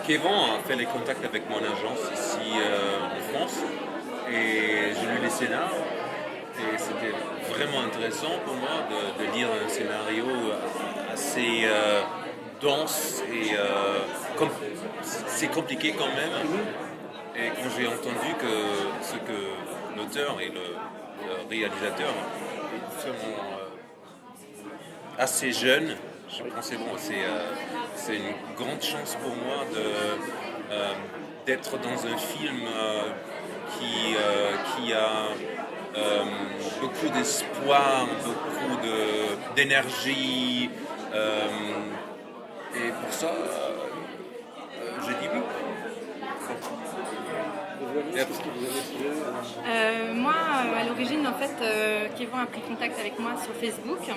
Kevin a fait les contacts avec mon agence ici en France et j'ai lu les scénarios et c'était vraiment intéressant pour moi de lire un scénario assez dense et c'est compliqué quand même. Et quand j'ai entendu que ce que l'auteur et le réalisateur sont assez jeunes, je pensais bon, c'est une grande chance pour moi d'être dans un film qui a beaucoup d'espoir, beaucoup d'énergie. Et pour ça, j'ai dit oui. Moi, à l'origine, en fait, Kevin a pris contact avec moi sur Facebook.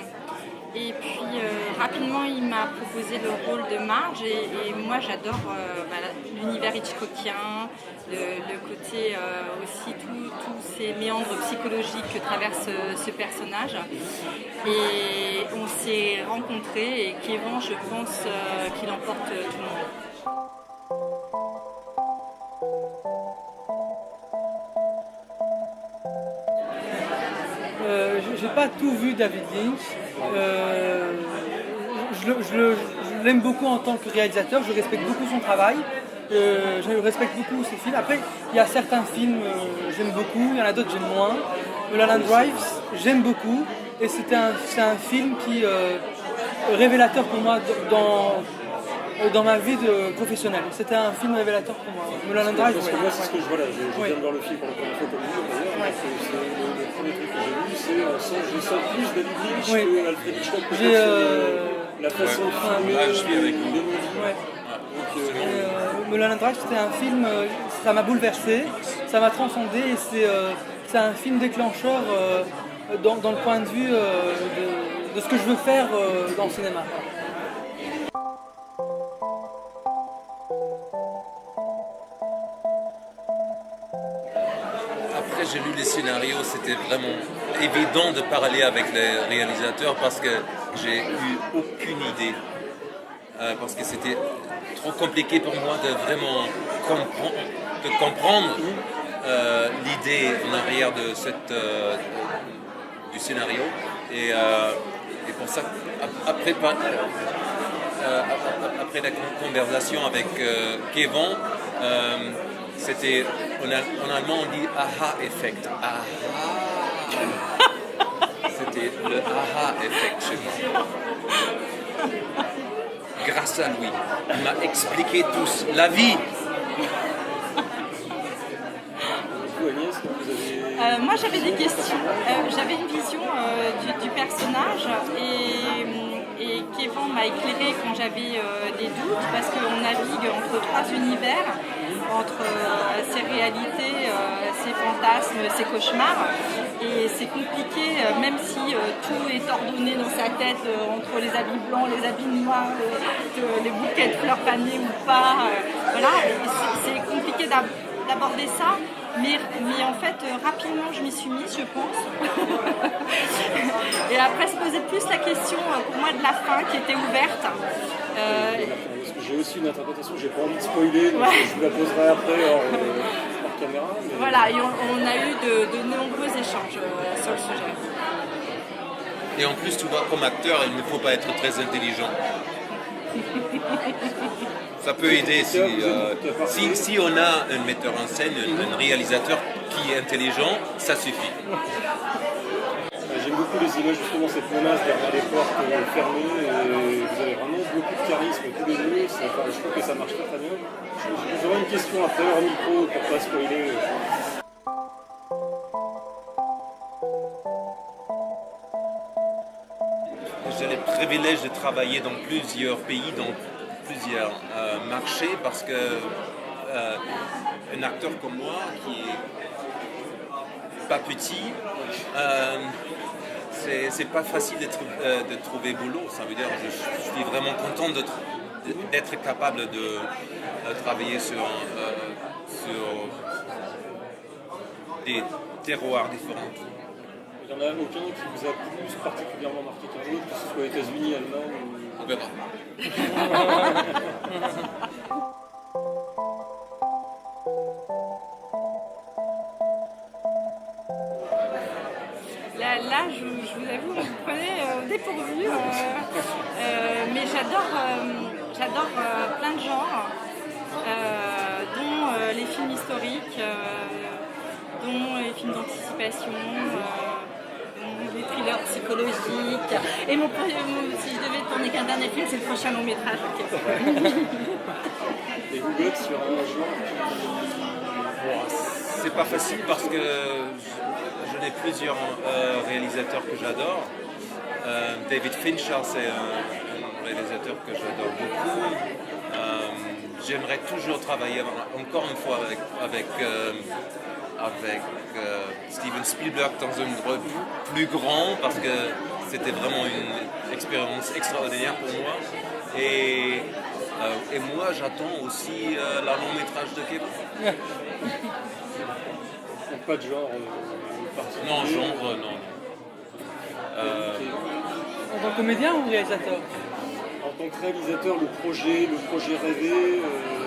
Et puis rapidement, il m'a proposé le rôle de Marge et moi j'adore l'univers hitchcockien, le côté aussi tous ces méandres psychologiques que traverse ce personnage. Et on s'est rencontrés et Kevin, je pense qu'il emporte tout le monde. J'ai pas tout vu David Lynch. Je l'aime beaucoup en tant que réalisateur, je respecte beaucoup son travail, je respecte beaucoup ses films. Après, il y a certains films j'aime beaucoup, il y en a d'autres j'aime moins. Mulholland Drive, j'aime beaucoup, et c'est un film qui est révélateur pour moi dans ma vie professionnelle. C'était un film révélateur pour moi. Mulholland Drive, parce que moi, c'est ce que je vois là. Je viens de voir le film pour la première fois comme vous, d'ailleurs. Ouais. C'est le premier truc que j'ai vu, je sens plus David Lynch que Alfred Hitchcock. La façon de filmer. Je suis avec vous. Mulholland Drive, c'était un film, ça m'a bouleversé, ça m'a transcendé, et c'est un film déclencheur dans le point de vue de ce que je veux faire dans le cinéma. Après, j'ai lu les scénarios, c'était vraiment évident de parler avec les réalisateurs parce que j'ai eu aucune idée. Parce que c'était trop compliqué pour moi de vraiment comprendre l'idée en arrière de du scénario. Et pour ça, après la conversation avec Kevin, c'était en allemand on dit aha effect. C'était le aha effect chez moi. Grâce à lui, il m'a expliqué tout la vie. Moi j'avais des questions, j'avais une vision du personnage et Kevin m'a éclairé quand j'avais des doutes parce qu'on navigue entre trois univers, entre ses réalités, ses fantasmes, ses cauchemars, et c'est compliqué même si tout est ordonné dans sa tête entre les habits blancs, les habits noirs, les bouquets de fleurs fanées ou pas, voilà, c'est compliqué d'aborder ça. Mais en fait, rapidement, je m'y suis mise, je pense. Et après, se posait plus la question, pour moi, de la fin, qui était ouverte. Parce que j'ai aussi une interprétation, j'ai pas envie de spoiler, donc je vous la poserai après hors caméra. Mais... Voilà, et on a eu de nombreux échanges sur le sujet. Et en plus, tu vois, comme acteur, il ne faut pas être très intelligent. Ça peut aider si on a un metteur en scène, un réalisateur qui est intelligent, ça suffit. J'aime beaucoup les images, justement, cette menace derrière les portes fermées, et vous avez vraiment beaucoup de charisme tous les deux, je trouve que ça marche très bien. J'aurais une question après, hors micro, pour pas spoiler. J'ai le privilège de travailler dans plusieurs pays, dans plusieurs marchés, parce que un acteur comme moi, qui est pas petit, c'est pas facile de trouver boulot. Ça veut dire que je suis vraiment content d'être capable de travailler sur des terroirs différents. Il n'y en a aucun qui vous a plus particulièrement marqué qu'un autre, que ce soit États-Unis, Allemagne ou... On verra. Là, je vous avoue, vous prenez au dépourvu, mais j'adore plein de genres, dont les films historiques, dont les films d'anticipation, dont les thrillers psychologiques. Et si je devais tourner qu'un dernier film, c'est le prochain long métrage. Et vous êtes sur un genre C'est pas facile parce que je n'ai plusieurs réalisateurs que j'adore. David Fincher, c'est un réalisateur que j'adore beaucoup. J'aimerais toujours travailler encore une fois avec Steven Spielberg dans un rôle plus grand parce que c'était vraiment une expérience extraordinaire pour moi. Et moi, j'attends aussi la long métrage de Kevin. Donc pas de genre particulier. Non, genre, non. En tant que comédien ou réalisateur? En tant que réalisateur, le projet rêvé,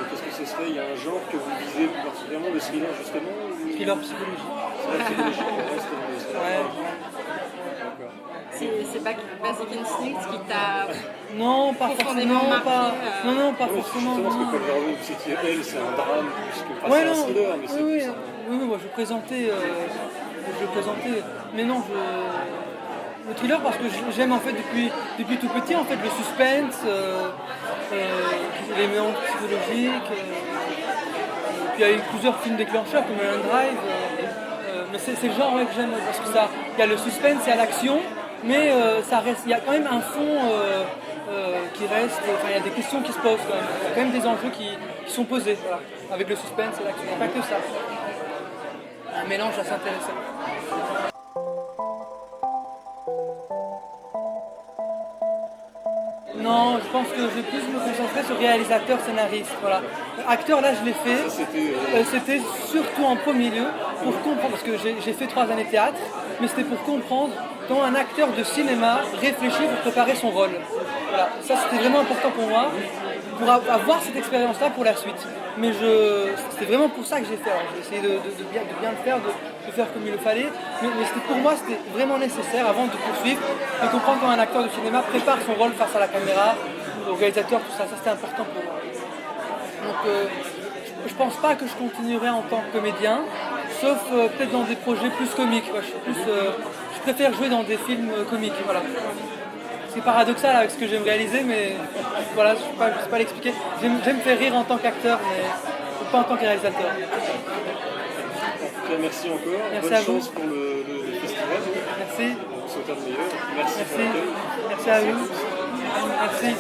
qu'est-ce que ce serait? Il y a un genre que vous visez plus particulièrement, le thriller justement ou... Thriller psychologique. C'est la psychologie, le reste, Ouais. D'accord. C'est pas Basic Instinct qui t'a... Non, pas Profondément forcément, marqué, pas. Non, pas Oui, forcément. justement, parce non. que Paul Verhoeven, vous étiez elle, c'est un drame, puisque enfin, Ouais, c'est un non. thriller, mais c'est Oui, plus un... oui, moi je présentais. Mais non, le thriller parce que j'aime en fait depuis tout petit en fait le suspense, les méandres psychologiques. Puis il y a eu plusieurs films déclencheurs comme Mulholland Drive. Mais c'est le genre ouais, que j'aime parce que ça, il y a le suspense, il y a l'action, mais ça reste, il y a quand même un fond qui reste. Enfin, il y a des questions qui se posent quand même. Il y a quand même des enjeux qui sont posés voilà, avec le suspense et l'action. Pas que ça. Un mélange assez intéressant. Non, je pense que je vais plus me concentrer sur réalisateur, scénariste. Voilà. Acteur, là, je l'ai fait. C'était surtout en premier lieu pour comprendre, parce que j'ai fait 3 années de théâtre, mais c'était pour comprendre comment un acteur de cinéma réfléchit pour préparer son rôle. Voilà. Ça, c'était vraiment important pour moi, pour avoir cette expérience-là pour la suite. Mais c'était vraiment pour ça que j'ai fait. J'ai essayé de bien le faire, de faire comme il le fallait. Mais pour moi, c'était vraiment nécessaire, avant de poursuivre, de comprendre comment un acteur de cinéma prépare son rôle face à la caméra, au réalisateur, tout ça. Ça, c'était important pour moi. Donc, je pense pas que je continuerai en tant que comédien, sauf peut-être dans des projets plus comiques. Quoi. Je préfère jouer dans des films comiques. Voilà. C'est paradoxal avec ce que j'aime réaliser, mais voilà, je ne sais pas l'expliquer. J'aime faire rire en tant qu'acteur, mais pas en tant que réalisateur. En tout cas, merci encore. Merci Bonne à vous. chance pour le festival. Merci. On vous souhaite le meilleur. Merci pour Merci. l'accueil. Merci à vous. Merci.